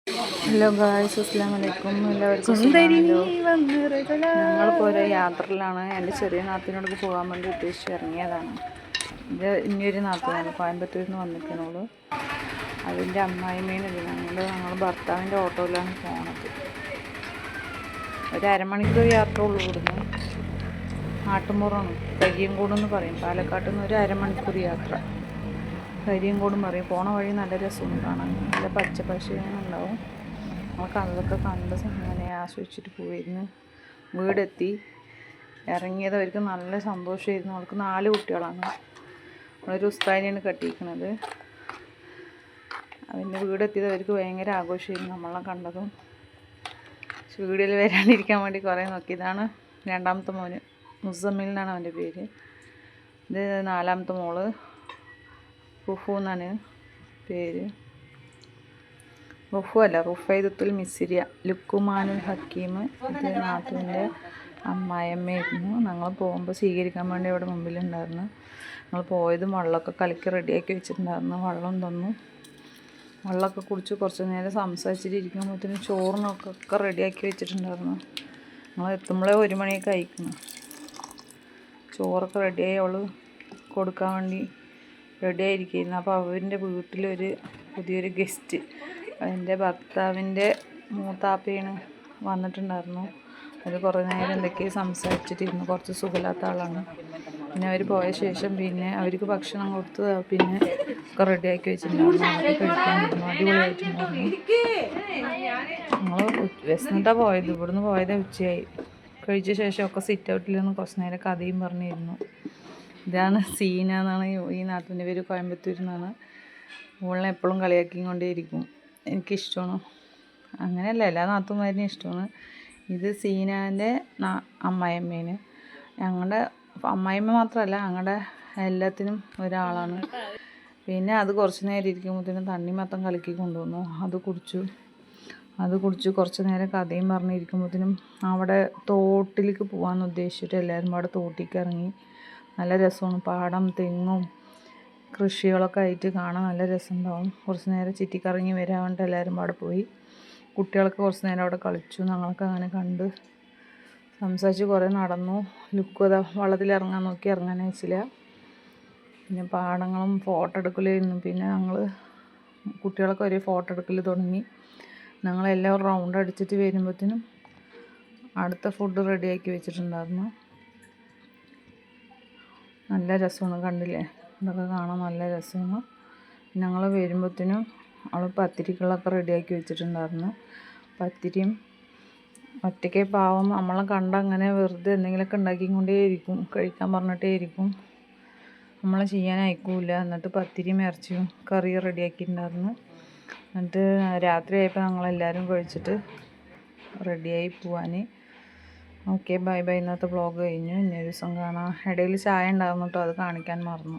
Hello guys, അസ്സലാമു അലൈക്കും. എല്ലാവർക്കും സുഖമാണല്ലോ. ഞങ്ങളിപ്പോൾ ഒരു യാത്രയിലാണ്. എൻ്റെ ചെറിയ നാത്തിനോടൊക്കെ പോകാൻ വേണ്ടി ഉദ്ദേശിച്ച് ഇറങ്ങിയതാണ്. ഇത് ഇനിയൊരു നാത്തിനാണ്, കോയമ്പത്തൂരിൽ നിന്ന് വന്നിരിക്കണോളൂ. അതിൻ്റെ അമ്മായിമ്മേനുണ്ട്. ഞങ്ങൾ ഭർത്താവിൻ്റെ ഓട്ടോയിലാണ് പോണത്. ഒരു അരമണിക്കൂർ യാത്ര ഉള്ളൂ ഇവിടുന്ന്. നാട്ടുമ്പുറമാണ്, കരിയങ്കോട് എന്ന് പറയും. പാലക്കാട്ടിൽ നിന്ന് ഒരു അരമണിക്കൂർ യാത്ര. കരിയങ്കോടും പറയും. പോണ വഴി നല്ല രസമൊന്നും കാണാൻ, നല്ല പച്ച പശയുണ്ടാവും. നമുക്ക് അതൊക്കെ കണ്ട് അങ്ങനെ ആസ്വദിച്ചിട്ട് പോയിരുന്നു. വീടെത്തി ഇറങ്ങിയത് അവർക്ക് നല്ല സന്തോഷമായിരുന്നു. അവർക്ക് 4 കുട്ടികളാണ്. ഒരു ഉസ്താദിനെയാണ് കെട്ടിയിരിക്കുന്നത്. അവൻ്റെ വീടെത്തിയത് അവർക്ക് ഭയങ്കര ആഘോഷമായിരുന്നു നമ്മളെ കണ്ടതും. വീഡിയോയിൽ വരാണ്ടിരിക്കാൻ വേണ്ടി കുറേ നോക്കി. ഇതാണ് 2ാമത്തെ മോന്, മുസമ്മിൽ എന്നാണ് അവൻ്റെ പേര്. ഇത് 4ാമത്തെ മോള്, റുഫു എന്നാണ് പേര്. റുഫു അല്ല, റുഫൈദത്തുൽ മിസ്രിയ, ലുക്കുമാനുൽ ഹക്കീം. ഇത് നാത്തുവിൻ്റെ അമ്മായിയമ്മയായിരുന്നു. ഞങ്ങൾ പോകുമ്പോൾ സ്വീകരിക്കാൻ വേണ്ടി അവിടെ മുമ്പിലുണ്ടായിരുന്നു. ഞങ്ങൾ പോയതും വെള്ളമൊക്കെ കലക്കി റെഡിയാക്കി വെച്ചിട്ടുണ്ടായിരുന്നു. വെള്ളം തന്നു. വെള്ളമൊക്കെ കുടിച്ച് കുറച്ച് നേരം സംസാരിച്ചിട്ടിരിക്കുമ്പോഴത്തേനും ചോറിനൊക്കെ റെഡിയാക്കി വെച്ചിട്ടുണ്ടായിരുന്നു. ഞങ്ങൾ എത്തുമ്പോഴേ 1 മണിയൊക്കെ കഴിക്കണം. ചോറൊക്കെ റെഡിയായി അവൾ കൊടുക്കാൻ വേണ്ടി റെഡിയായിരിക്കുന്നു. അപ്പോൾ അവൻ്റെ വീട്ടിലൊരു പുതിയൊരു ഗസ്റ്റ്, എൻ്റെ ഭർത്താവിൻ്റെ മൂത്താപ്പയാണ് വന്നിട്ടുണ്ടായിരുന്നു. അവർ കുറേ നേരം എന്തൊക്കെയോ സംസാരിച്ചിട്ടിരുന്നു. കുറച്ച് സുഖമില്ലാത്ത ആളാണ്. പിന്നെ അവർ പോയ ശേഷം പിന്നെ അവർക്ക് ഭക്ഷണം കൊടുത്ത് പിന്നെ ഒക്കെ റെഡിയാക്കി വെച്ചിട്ടുണ്ടായിരുന്നു. അതൊക്കെ കഴിക്കാനിരുന്നു. അടിപൊളിയായിട്ടുണ്ടായിരുന്നു. ഞങ്ങൾ വിശന്നിട്ടാണ് പോയത്. ഇവിടുന്ന് പോയത് ഉച്ചയായി. കഴിച്ച ശേഷം ഒക്കെ സിറ്റ് ഔട്ടിൽ നിന്ന് കുറച്ച് നേരം കഥയും പറഞ്ഞിരുന്നു. ഇതാണ് സീന എന്നാണ് ഈ നാട്ടിൻ്റെ പേര്. കോയമ്പത്തൂരിൽ നിന്നാണ്. ഓളിനെ എപ്പോഴും കളിയാക്കിക്കൊണ്ടേയിരിക്കും. എനിക്കിഷ്ടമാണ്. അങ്ങനെയല്ല, എല്ലാ നാത്തുമാരിനും ഇഷ്ടമാണ്. ഇത് സീനാൻ്റെ അമ്മായിയമ്മേന്. ഞങ്ങളുടെ അമ്മായിയമ്മ മാത്രമല്ല, ഞങ്ങളുടെ എല്ലാത്തിനും ഒരാളാണ്. പിന്നെ അത് കുറച്ച് നേരം ഇരിക്കുമ്പോഴത്തേനും തണ്ണിമത്തം കലക്കി കൊണ്ടുവന്നു. അത് കുടിച്ചു കുറച്ച് നേരം കഥയും പറഞ്ഞിരിക്കുമ്പോഴത്തേനും അവിടെ തോട്ടിലേക്ക് പോകാമെന്ന് ഉദ്ദേശിച്ചിട്ട് എല്ലാവരും അവിടെ തോട്ടിലേക്ക് ഇറങ്ങി. നല്ല രസമാണ്. പാടം, തെങ്ങും കൃഷികളൊക്കെ ആയിട്ട് കാണാൻ നല്ല രസമുണ്ടാവും. കുറച്ച് നേരം ചുറ്റിക്കറങ്ങി വരാൻ വേണ്ടിയിട്ട് എല്ലാവരും അവിടെ പോയി. കുട്ടികളൊക്കെ കുറച്ച് നേരം അവിടെ കളിച്ചു. ഞങ്ങളൊക്കെ അങ്ങനെ കണ്ട് സംസാരിച്ച് കുറേ നടന്നു. ലുക്കത വെള്ളത്തിലിറങ്ങാൻ നോക്കി, ഇറങ്ങാൻ വെച്ചില്ല. പിന്നെ പാടങ്ങളും ഫോട്ടോ എടുക്കലായിരുന്നു. പിന്നെ ഞങ്ങൾ കുട്ടികളൊക്കെ ഒരേ ഫോട്ടോ എടുക്കൽ തുടങ്ങി. ഞങ്ങളെല്ലാം റൗണ്ട് അടിച്ചിട്ട് വരുമ്പോഴത്തേനും അടുത്ത ഫുഡ് റെഡിയാക്കി വെച്ചിട്ടുണ്ടായിരുന്നു. നല്ല രസമാണ്, കണ്ടില്ലേ? ഇതൊക്കെ കാണാൻ നല്ല രസമാണ്. ഞങ്ങൾ വരുമ്പോഴത്തേനും അവൾ പത്തിരികളൊക്കെ റെഡിയാക്കി വെച്ചിട്ടുണ്ടായിരുന്നു. പത്തിരിയും ഒറ്റയ്ക്ക് പാവം നമ്മളെ കണ്ട അങ്ങനെ വെറുതെ എന്തെങ്കിലുമൊക്കെ ഉണ്ടാക്കിക്കൊണ്ടേയിരിക്കും. കഴിക്കാൻ പറഞ്ഞിട്ടേയിരിക്കും. നമ്മളെ ചെയ്യാൻ അയക്കൂല. എന്നിട്ട് പത്തിരിയും ഇറച്ചിയും കറി റെഡിയാക്കിയിട്ടുണ്ടായിരുന്നു. എന്നിട്ട് രാത്രിയായപ്പോൾ ഞങ്ങളെല്ലാവരും കഴിച്ചിട്ട് റെഡിയായി പോവാൻ. Okay, bye bye. ഇന്നത്തെ വ്ളോഗ് കഴിഞ്ഞു. ഇനി ഒരു ദിവസം കാണാം. ഇടയിൽ ചായ ഉണ്ടായിരുന്നു കേട്ടോ, അത് കാണിക്കാൻ മറന്നു.